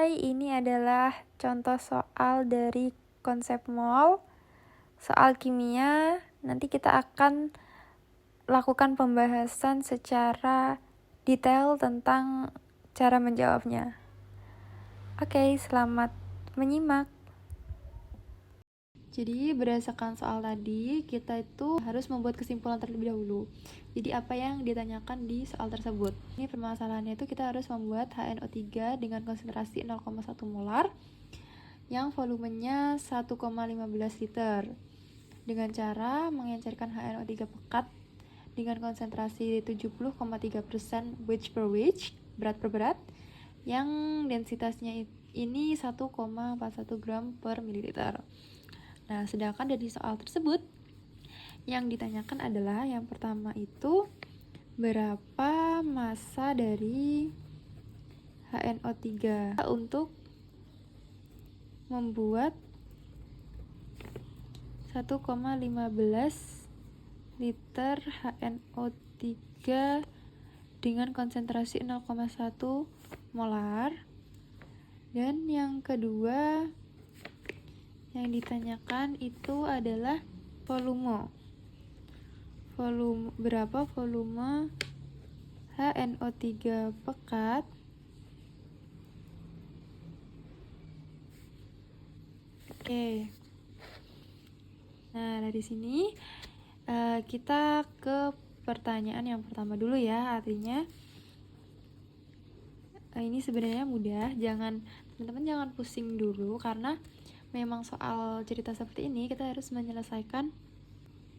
Hai, ini adalah contoh soal dari konsep mol, soal kimia. Nanti kita akan lakukan pembahasan secara detail tentang cara menjawabnya. Oke, selamat menyimak. Jadi berdasarkan soal tadi, kita itu harus membuat kesimpulan terlebih dahulu. Jadi apa yang ditanyakan di soal tersebut? Ini permasalahannya itu kita harus membuat HNO3 dengan konsentrasi 0,1 molar yang volumenya 1,15 liter dengan cara mengencerkan HNO3 pekat dengan konsentrasi 70,3% wedge per wedge, berat per berat, yang densitasnya ini 1,41 gram per mililiter. Nah, sedangkan dari soal tersebut yang ditanyakan adalah yang pertama itu berapa massa dari HNO3 untuk membuat 1,15 liter HNO3 dengan konsentrasi 0,1 molar. Dan yang kedua yang ditanyakan itu adalah volume. Berapa volume HNO3 pekat Oke. Nah, dari sini kita ke pertanyaan yang pertama dulu ya. Artinya ini sebenarnya mudah. Teman-teman jangan pusing dulu karena memang soal cerita seperti ini kita harus menyelesaikan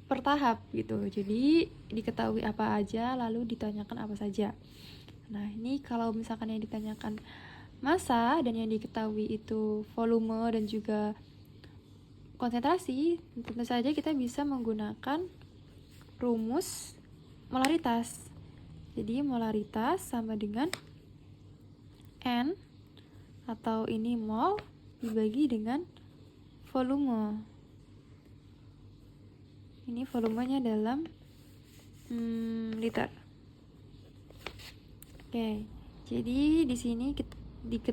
per tahap gitu. Jadi diketahui apa aja lalu ditanyakan apa saja. Nah, ini kalau misalkan yang ditanyakan massa dan yang diketahui itu volume dan juga konsentrasi, tentu saja kita bisa menggunakan rumus molaritas. Jadi molaritas sama dengan N atau ini mol dibagi dengan volume. Ini volumenya dalam liter. Oke, jadi di sini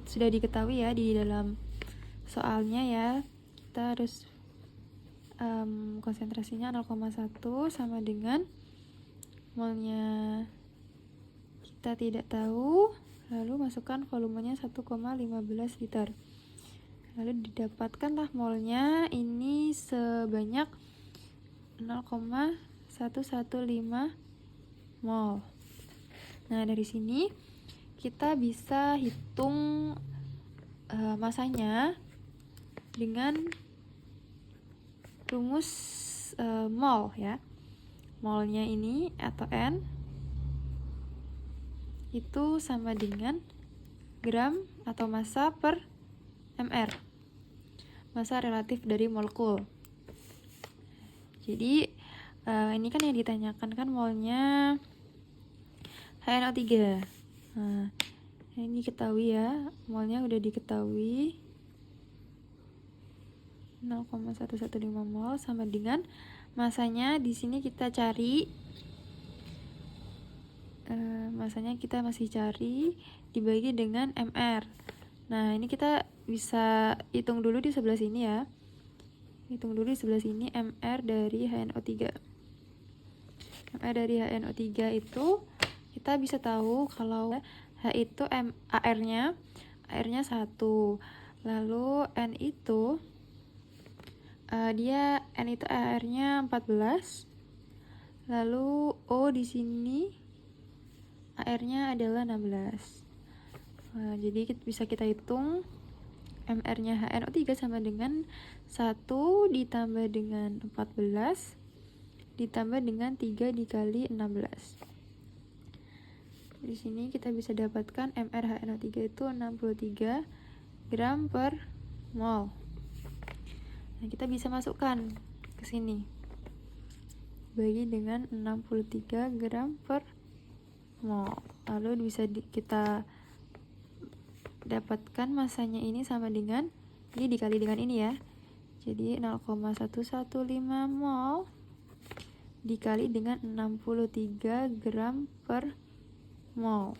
sudah diketahui ya di dalam soalnya ya, kita harus konsentrasinya 0,1 sama dengan molnya kita tidak tahu, lalu masukkan volumenya 1,15 liter. Lalu didapatkanlah molnya ini sebanyak 0,115 mol. Nah, dari sini kita bisa hitung masanya dengan rumus mol ya. Molnya ini atau N itu sama dengan gram atau massa per mR, massa relatif dari molekul. Jadi ini kan yang ditanyakan kan molnya HNO3. Nah, ini diketahui ya, molnya udah diketahui 0,115 mol sama dengan masanya. Di sini kita cari masanya, kita masih cari dibagi dengan mR. Nah, ini kita bisa hitung dulu di sebelah sini ya. Hitung dulu di sebelah sini mR dari HNO3. mR dari HNO3 itu kita bisa tahu kalau H itu AR-nya 1. Lalu N itu N itu AR-nya 14. Lalu O di sini AR-nya adalah 16. Nah, jadi bisa kita hitung mR-nya HNO3 sama dengan 1 ditambah dengan 14 ditambah dengan 3 dikali 16. Di sini kita bisa dapatkan mR HNO3 itu 63 gram per mol. Nah, kita bisa masukkan ke sini. Bagi dengan 63 gram per mol. Lalu bisa kita dapatkan masanya ini sama dengan ini dikali dengan ini ya. Jadi 0,115 mol dikali dengan 63 gram per mol.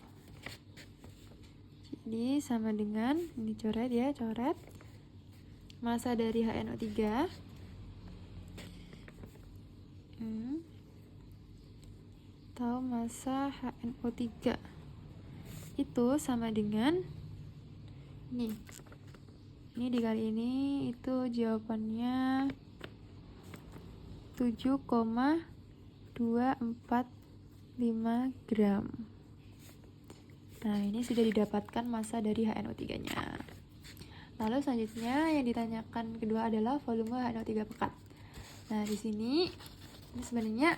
Jadi sama dengan, ini coret ya, coret massa dari HNO3 atau massa HNO3 itu sama dengan ini dikali ini, itu jawabannya 7,245 gram. Nah, ini sudah didapatkan massa dari HNO3 nya. Lalu selanjutnya yang ditanyakan kedua adalah volume HNO3 pekat. Nah, di sini ini sebenarnya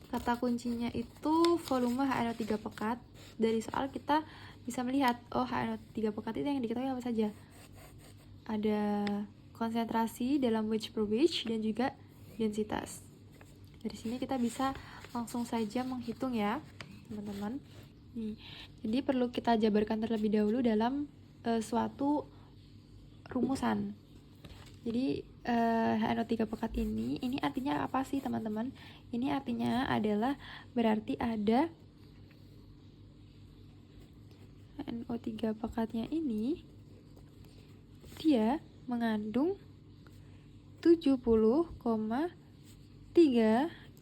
kata kuncinya itu volume HNO3 pekat. Dari soal kita bisa melihat, oh HNO3 pekat itu yang diketahui apa saja. Ada konsentrasi dalam Wedge per Wedge dan juga densitas. Dari sini kita bisa langsung saja menghitung ya, teman-teman. Nih, jadi perlu kita jabarkan terlebih dahulu dalam suatu rumusan. Jadi HNO3 pekat ini artinya apa sih teman-teman? Ini artinya adalah berarti ada HNO3 pekatnya ini dia mengandung 70,3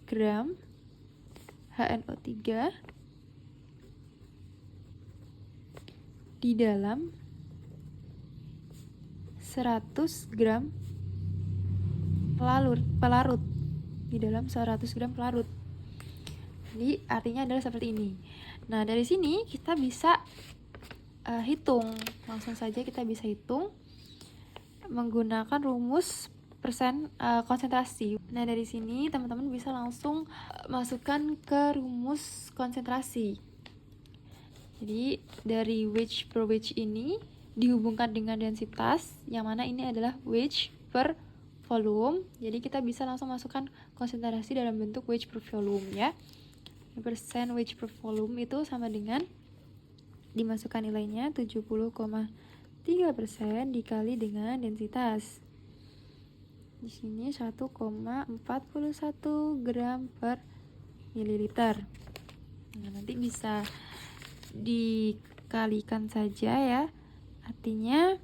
gram HNO3 di dalam 100 gram pelarut di dalam 100 gram pelarut. Jadi artinya adalah seperti ini. Nah, dari sini kita bisa hitung, langsung saja kita bisa hitung menggunakan rumus persen konsentrasi. Nah, dari sini teman-teman bisa langsung masukkan ke rumus konsentrasi. Jadi dari Wedge per Wedge ini dihubungkan dengan densitas, yang mana ini adalah Wedge per volume. Jadi kita bisa langsung masukkan konsentrasi dalam bentuk Wedge per volume ya. Persen Wedge per volume itu sama dengan dimasukkan nilainya 70,3% dikali dengan densitas. Di sini 1,41 gram per mililiter. Nah, nanti bisa dikalikan saja ya. Artinya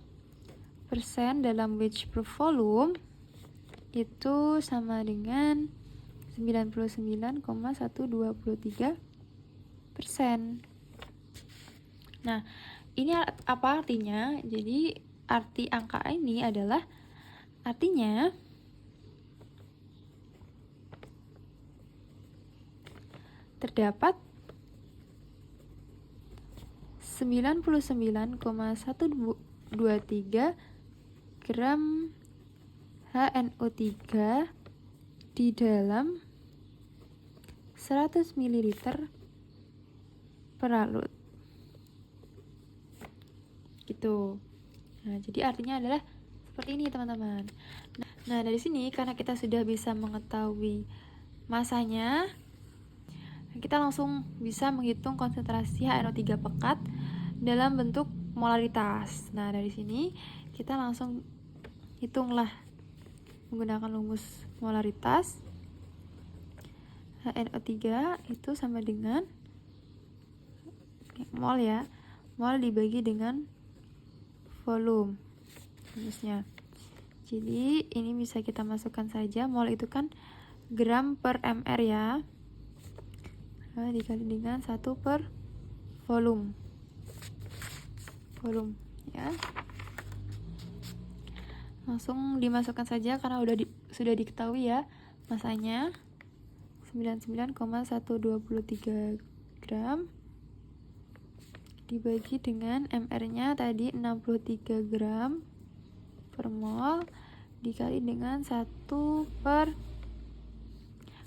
persen dalam Wedge per volume itu sama dengan 99,123%. Nah, ini apa artinya? Jadi arti angka ini adalah artinya terdapat 99,123 gram HNO3 di dalam 100 ml pelarut. Gitu. Nah, jadi artinya adalah seperti ini, teman-teman. Nah, dari sini karena kita sudah bisa mengetahui masanya, kita langsung bisa menghitung konsentrasi HNO3 pekat dalam bentuk molaritas. Nah, dari sini kita langsung hitunglah menggunakan rumus molaritas. HNO3 itu sama dengan mol ya. Mol dibagi dengan volume. Rumusnya. Jadi, ini bisa kita masukkan saja. Mol itu kan gram per mr ya. Nah, dikali dengan 1 per volume ya. Langsung dimasukkan saja karena sudah diketahui ya masanya 99,123 gram dibagi dengan mr nya tadi 63 gram per mol dikali dengan 1 per,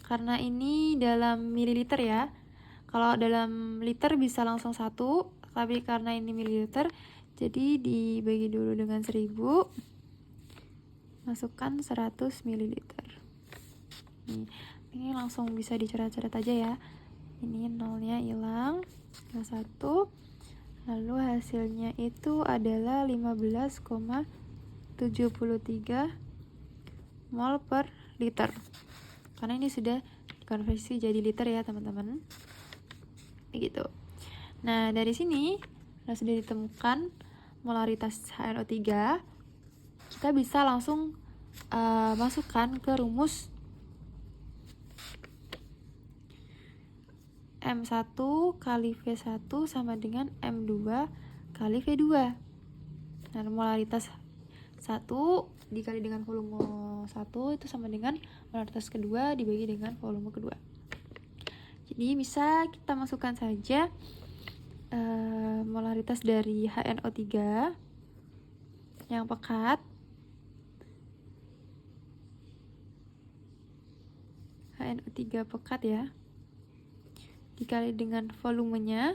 karena ini dalam mililiter ya. Kalau dalam liter bisa langsung 1, tapi karena ini mililiter, jadi dibagi dulu dengan 1000, masukkan 100 mililiter. Ini langsung bisa dicoret-coret aja ya. Ini nolnya hilang, tinggal 1. Lalu hasilnya itu adalah 15,73 mol per liter. Karena ini sudah dikonversi jadi liter ya, teman-teman. Gitu. Nah, dari sini Nah, sudah ditemukan molaritas HNO3, kita bisa langsung masukkan ke rumus M1 kali V1 sama dengan M2 kali V2. Nah, molaritas 1 dikali dengan volume 1 itu sama dengan molaritas kedua dibagi dengan volume kedua. Jadi bisa kita masukkan saja molaritas dari HNO3 yang pekat HNO3 pekat ya, dikali dengan volumenya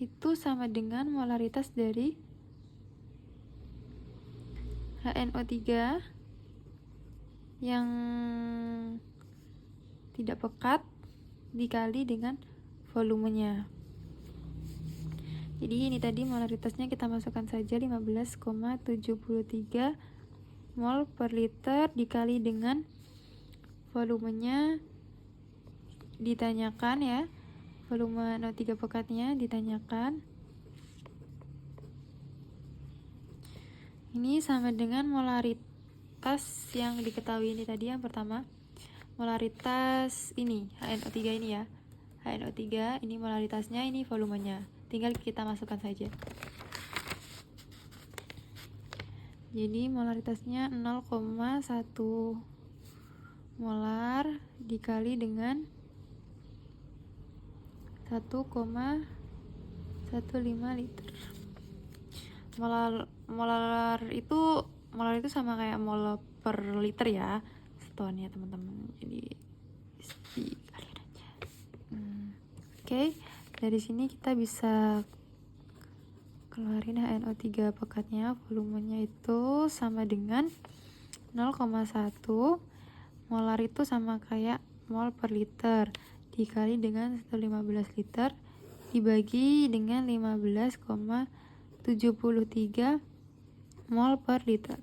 itu sama dengan molaritas dari HNO3 yang tidak pekat dikali dengan volumenya. Jadi ini tadi molaritasnya kita masukkan saja 15,73 mol per liter dikali dengan volumenya ditanyakan ya, volume NO3 pekatnya ditanyakan. Ini sama dengan molaritas yang diketahui ini tadi, yang pertama molaritas ini HNO3 ini ya, HNO3 ini molaritasnya, ini volumenya, tinggal kita masukkan saja. Jadi molaritasnya 0,1 molar dikali dengan 1,15 liter. Molar itu sama kayak mol per liter ya, satuan ya teman-teman. Jadi dikaliin aja. Oke, dari sini kita bisa keluarin HNO3 pekatnya, volumenya itu sama dengan 0,1 molar itu sama kayak mol per liter dikali dengan 115 liter dibagi dengan 15,73 mol per liter.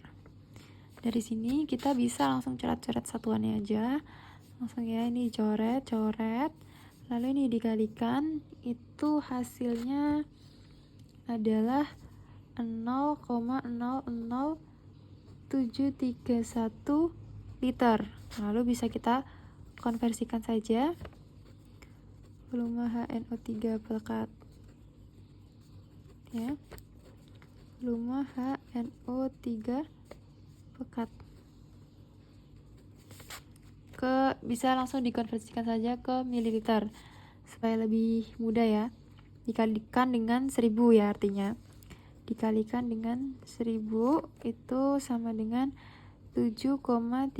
Dari sini kita bisa langsung coret-coret satuannya aja, langsung ya, ini coret, lalu ini dikalikan, itu hasilnya adalah 0,00731 liter. Lalu bisa kita konversikan saja volume HNO3 pekat ya, volume HNO3 pekat bisa langsung dikonversikan saja ke mililiter supaya lebih mudah ya. Dikalikan dengan 1000 ya, artinya dikalikan dengan 1000 itu sama dengan 7,31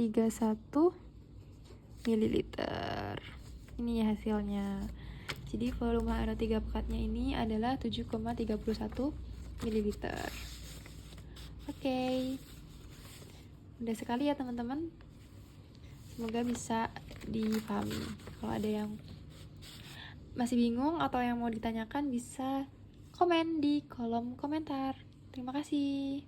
mililiter. Ini ya hasilnya. Jadi volume HNO3 pekatnya ini adalah 7,31 mililiter. Oke. Mudah sekali ya teman-teman. Semoga bisa dipahami. Kalau ada yang masih bingung atau yang mau ditanyakan bisa komen di kolom komentar. Terima kasih.